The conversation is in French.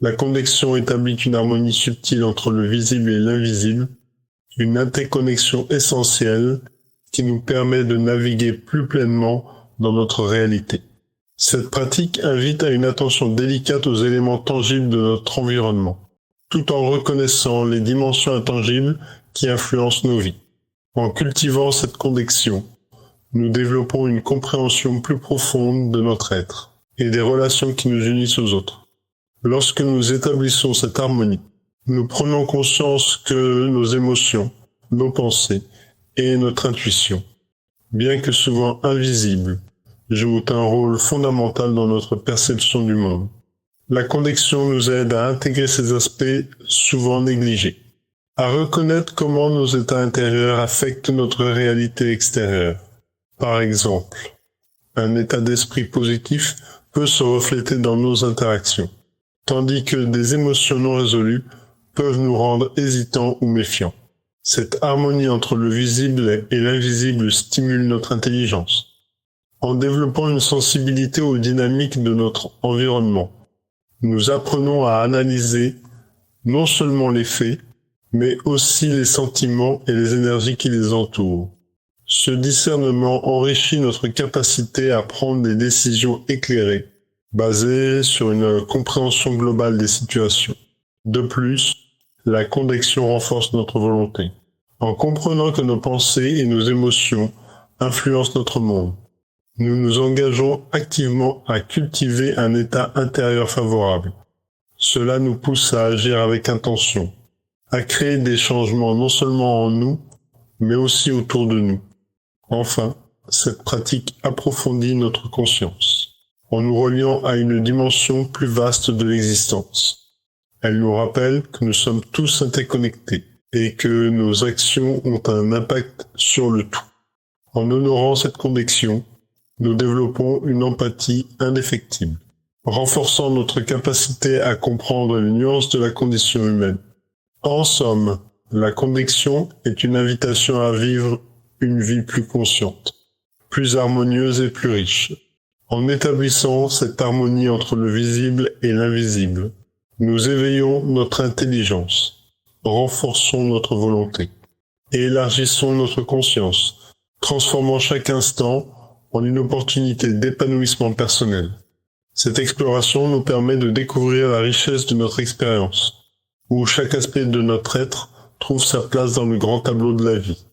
La connexion établit une harmonie subtile entre le visible et l'invisible, une interconnexion essentielle qui nous permet de naviguer plus pleinement dans notre réalité. Cette pratique invite à une attention délicate aux éléments tangibles de notre environnement, tout en reconnaissant les dimensions intangibles qui influencent nos vies. En cultivant cette connexion, nous développons une compréhension plus profonde de notre être et des relations qui nous unissent aux autres. Lorsque nous établissons cette harmonie, nous prenons conscience que nos émotions, nos pensées et notre intuition, bien que souvent invisibles, jouent un rôle fondamental dans notre perception du monde. La connexion nous aide à intégrer ces aspects souvent négligés, à reconnaître comment nos états intérieurs affectent notre réalité extérieure. Par exemple, un état d'esprit positif peut se refléter dans nos interactions, tandis que des émotions non résolues peuvent nous rendre hésitants ou méfiants. Cette harmonie entre le visible et l'invisible stimule notre intelligence, en développant une sensibilité aux dynamiques de notre environnement. Nous apprenons à analyser non seulement les faits, mais aussi les sentiments et les énergies qui les entourent. Ce discernement enrichit notre capacité à prendre des décisions éclairées, basées sur une compréhension globale des situations. De plus, la connexion renforce notre volonté. En comprenant que nos pensées et nos émotions influencent notre monde, nous nous engageons activement à cultiver un état intérieur favorable. Cela nous pousse à agir avec intention, à créer des changements non seulement en nous, mais aussi autour de nous. Enfin, cette pratique approfondit notre conscience, en nous reliant à une dimension plus vaste de l'existence. Elle nous rappelle que nous sommes tous interconnectés et que nos actions ont un impact sur le tout. En honorant cette connexion, nous développons une empathie indéfectible, renforçant notre capacité à comprendre les nuances de la condition humaine. En somme, la connexion est une invitation à vivre une vie plus consciente, plus harmonieuse et plus riche. En établissant cette harmonie entre le visible et l'invisible, nous éveillons notre intelligence, renforçons notre volonté et élargissons notre conscience, transformant chaque instant en une opportunité d'épanouissement personnel. Cette exploration nous permet de découvrir la richesse de notre expérience, où chaque aspect de notre être trouve sa place dans le grand tableau de la vie.